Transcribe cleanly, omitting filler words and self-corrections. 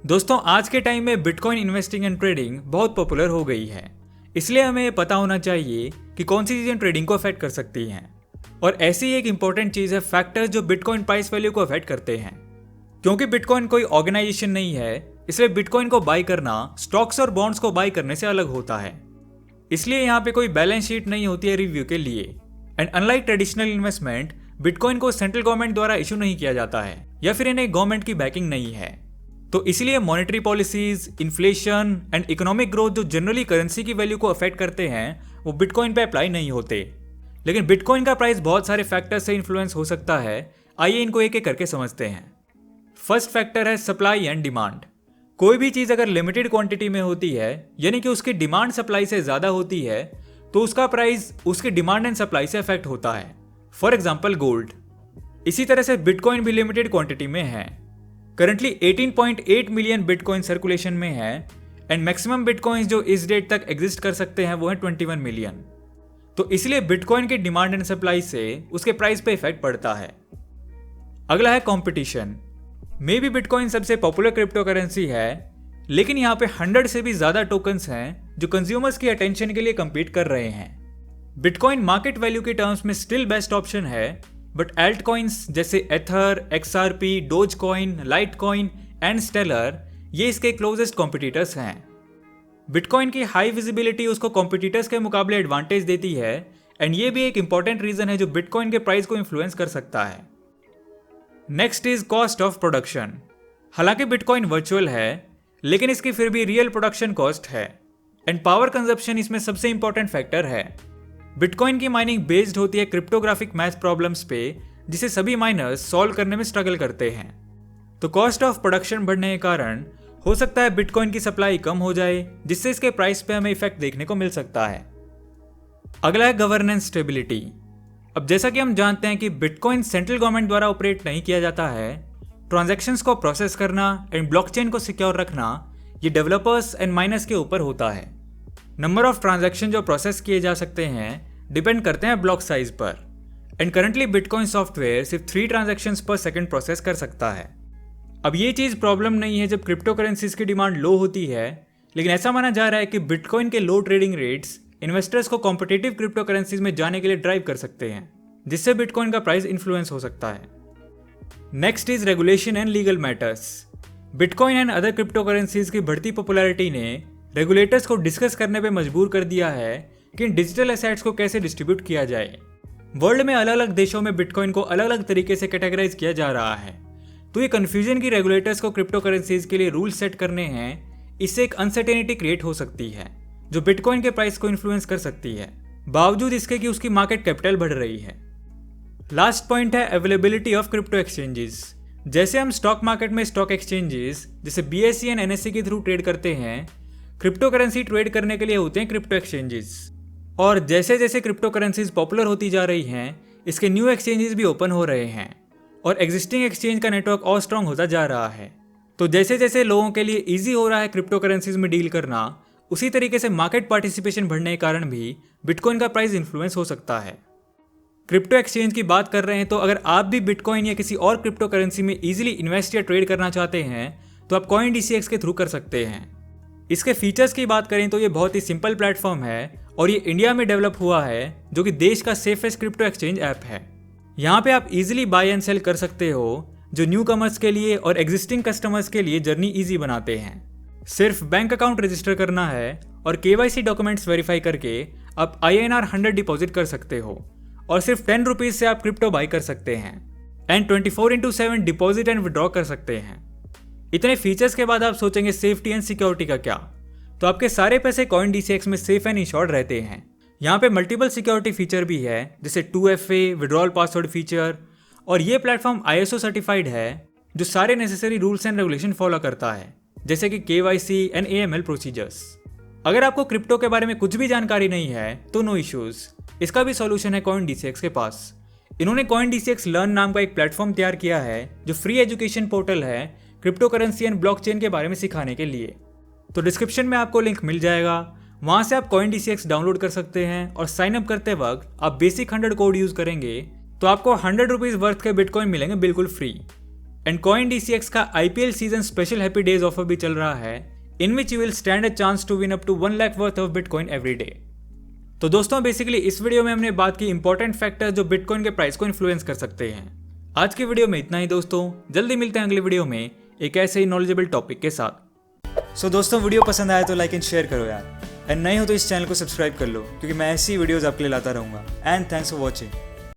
दोस्तों आज के टाइम में बिटकॉइन इन्वेस्टिंग एंड ट्रेडिंग बहुत पॉपुलर हो गई है। इसलिए हमें पता होना चाहिए कि कौन सी चीज़ें ट्रेडिंग को अफेक्ट कर सकती हैं। और ऐसी ही एक इंपॉर्टेंट चीज़ है फैक्टर्स जो बिटकॉइन प्राइस वैल्यू को अफेक्ट करते हैं। क्योंकि बिटकॉइन कोई ऑर्गेनाइजेशन नहीं है, इसलिए बिटकॉइन को बाई करना स्टॉक्स और बॉन्ड्स को बाई करने से अलग होता है। इसलिए यहाँ पे कोई बैलेंस शीट नहीं होती है रिव्यू के लिए। And unlike traditional investment, bitcoin को सेंट्रल गवर्नमेंट द्वारा इशू नहीं किया जाता है या फिर इन्हें गवर्नमेंट की बैकिंग नहीं है। तो इसलिए monetary policies, inflation and economic growth जो जनरली करेंसी की वैल्यू को अफेक्ट करते हैं वो बिटकॉइन पे अप्लाई नहीं होते। लेकिन बिटकॉइन का प्राइस बहुत सारे फैक्टर्स से इन्फ्लुएंस हो सकता है। आइए इनको एक एक करके समझते हैं। फर्स्ट फैक्टर है सप्लाई एंड डिमांड। कोई भी चीज़ अगर लिमिटेड क्वांटिटी में होती है, यानी कि उसकी डिमांड सप्लाई से ज़्यादा होती है, तो उसका प्राइस उसकी डिमांड एंड सप्लाई से अफेक्ट होता है। For example gold. इसी तरह से बिटकॉइन भी लिमिटेड क्वांटिटी में है। करंटली 18.8 मिलियन बिटकॉइन सर्कुलेशन में है एंड मैक्सिमम बिटकॉइंस जो इस डेट तक एग्जिस्ट कर सकते हैं वो है 21 मिलियन। तो इसलिए बिटकॉइन की डिमांड एंड सप्लाई से उसके प्राइस पे इफेक्ट पड़ता है। अगला है कंपटीशन। मे बी बिटकॉइन सबसे पॉपुलर क्रिप्टो करेंसी है, लेकिन यहाँ पे 100 से भी ज्यादा टोकन्स हैं जो कंज्यूमर्स की अटेंशन के लिए compete कर रहे हैं। बिटकॉइन मार्केट वैल्यू के टर्म्स में स्टिल बेस्ट ऑप्शन है, बट एल्ट कॉइन्स जैसे ether, XRP, dogecoin, litecoin and stellar ये इसके क्लोजेस्ट कॉम्पिटिटर्स हैं। बिटकॉइन की हाई विजिबिलिटी उसको कॉम्पिटिटर्स के मुकाबले एडवांटेज देती है एंड ये भी एक इंपॉर्टेंट रीजन है जो बिटकॉइन के प्राइस को इन्फ्लुएंस कर सकता है। Next is cost of production. हालांकि बिटकॉइन वर्चुअल है, लेकिन इसकी फिर भी रियल प्रोडक्शन कॉस्ट है एंड पावर कंजप्शन इसमें सबसे इंपॉर्टेंट फैक्टर है। बिटकॉइन की माइनिंग बेस्ड होती है क्रिप्टोग्राफिक मैथ प्रॉब्लम्स पे, जिसे सभी माइनर्स सॉल्व करने में स्ट्रगल करते हैं। तो कॉस्ट ऑफ प्रोडक्शन बढ़ने के कारण हो सकता है बिटकॉइन की सप्लाई कम हो जाए, जिससे इसके प्राइस पे हमें इफेक्ट देखने को मिल सकता है। अगला है गवर्नेंस स्टेबिलिटी। अब जैसा कि हम जानते हैं कि बिटकॉइन सेंट्रल गवर्नमेंट द्वारा ऑपरेट नहीं किया जाता है, ट्रांजैक्शंस को प्रोसेस करना एंड ब्लॉकचेन को सिक्योर रखना ये डेवलपर्स एंड माइनर्स के ऊपर होता है। नंबर ऑफ ट्रांजैक्शन जो प्रोसेस किए जा सकते हैं डिपेंड करते हैं ब्लॉक साइज पर एंड करंटली बिटकॉइन सॉफ्टवेयर सिर्फ 3 ट्रांजैक्शंस पर सेकंड प्रोसेस कर सकता है। अब ये चीज़ प्रॉब्लम नहीं है जब क्रिप्टो करेंसीज की डिमांड लो होती है, लेकिन ऐसा माना जा रहा है कि बिटकॉइन के लो ट्रेडिंग रेट्स इन्वेस्टर्स को कॉम्पिटिटिव क्रिप्टो करेंसीज में जाने के लिए ड्राइव कर सकते हैं, जिससे बिटकॉइन का प्राइस इन्फ्लुएंस हो सकता है। Next is regulation and legal matters. Bitcoin and other crypto currencies की बढ़ती पॉपुलैरिटी ने रेगुलेटर्स को डिस्कस करने पे मजबूर कर दिया है कि इन डिजिटल एसेट्स को कैसे डिस्ट्रीब्यूट किया जाए। वर्ल्ड में अलग अलग देशों में बिटकॉइन को अलग अलग तरीके से कैटेगराइज किया जा रहा है, तो ये कन्फ्यूजन की रेगुलेटर्स को क्रिप्टो करेंसीज के लिए रूल सेट करने हैं। इससे एक अनसर्टेनिटी क्रिएट हो सकती है जो बिटकॉइन के प्राइस को इन्फ्लुएंस कर सकती है, बावजूद इसके कि उसकी मार्केट कैपिटल बढ़ रही है। लास्ट पॉइंट है अवेलेबिलिटी ऑफ क्रिप्टो एक्सचेंजेस। जैसे हम स्टॉक मार्केट में स्टॉक एक्सचेंजेस जैसे BSE एंड NSE के थ्रू ट्रेड करते हैं, क्रिप्टो करेंसी ट्रेड करने के लिए होते हैं क्रिप्टो एक्सचेंजेस। और जैसे जैसे क्रिप्टो करेंसीज पॉपुलर होती जा रही हैं, इसके न्यू एक्सचेंजेस भी ओपन हो रहे हैं और एग्जिस्टिंग एक्सचेंज का नेटवर्क और स्ट्रांग होता जा रहा है। तो जैसे जैसे लोगों के लिए ईजी हो रहा है क्रिप्टो करेंसीज में डील करना, उसी तरीके से मार्केट पार्टिसिपेशन बढ़ने के कारण भी बिटकॉइन का प्राइस इन्फ्लुएंस हो सकता है। क्रिप्टो एक्सचेंज की बात कर रहे हैं, तो अगर आप भी बिटकॉइन या किसी और क्रिप्टो करेंसी में इजीली इन्वेस्ट या ट्रेड करना चाहते हैं तो आप CoinDCX के थ्रू कर सकते हैं। इसके फीचर्स की बात करें तो ये बहुत ही सिंपल प्लेटफॉर्म है और ये इंडिया में डेवलप हुआ है, जो कि देश का सेफेस्ट क्रिप्टो एक्सचेंज ऐप है। यहाँ पे आप इजीली बाय एंड सेल कर सकते हो, जो न्यू कमर्स के लिए और एग्जिस्टिंग कस्टमर्स के लिए जर्नी इजी बनाते हैं। सिर्फ बैंक अकाउंट रजिस्टर करना है और KYC डॉक्यूमेंट्स वेरीफाई करके आप INR 100 डिपॉजिट कर सकते हो और सिर्फ 10 रुपीज से आप क्रिप्टो बाय कर सकते हैं एंड 24/7 डिपॉजिट एंड विड्रॉ कर सकते हैं। इतने फीचर्स के बाद आप सोचेंगे सेफ्टी एंड सिक्योरिटी का क्या, तो आपके सारे पैसे CoinDCX में सेफ एंड इंश्योर्ड रहते हैं। यहाँ पे मल्टीपल सिक्योरिटी फीचर भी है, जैसे 2FA विड्रॉल पासवर्ड फीचर, और ये प्लेटफॉर्म ISO सर्टिफाइड है जो सारे necessary rules and regulation follow करता है, जैसे कि KYC एंड AML प्रोसीजर्स। अगर आपको क्रिप्टो के बारे में कुछ भी जानकारी नहीं है तो नो इश्यूज, इसका भी सॉल्यूशन है CoinDCX के पास। इन्होंने CoinDCX लर्न नाम का एक प्लेटफॉर्म तैयार किया है जो फ्री एजुकेशन पोर्टल है क्रिप्टो करेंसी एंड ब्लॉकचेन के बारे में सिखाने के लिए। तो डिस्क्रिप्शन में आपको लिंक मिल जाएगा, वहाँ से आप CoinDCX डाउनलोड कर सकते हैं और साइन अप करते वक्त आप बेसिक 100 कोड यूज करेंगे तो आपको 100 रुपीज वर्थ के बिटकॉइन मिलेंगे बिल्कुल फ्री। एंड CoinDCX का IPL season special happy days offer भी चल रहा है, in which you will stand a chance to win up to 1 lakh worth of bitcoin every day. तो दोस्तों बेसिकली इस वीडियो में हमने बात की इंपॉर्टेंट फैक्टर जो बिटकॉइन के प्राइस को इन्फ्लुएंस कर सकते हैं। आज की वीडियो में इतना ही दोस्तों, जल्दी मिलते हैं अगली वीडियो में एक ऐसे ही नॉलेजेबल टॉपिक के साथ। सो दोस्तों वीडियो पसंद आया तो लाइक एंड शेयर करो यार, एंड नए हो तो इस चैनल को सब्सक्राइब कर लो क्योंकि मैं ऐसी वीडियोस आपके लिए लाता रहूंगा। And thanks for watching.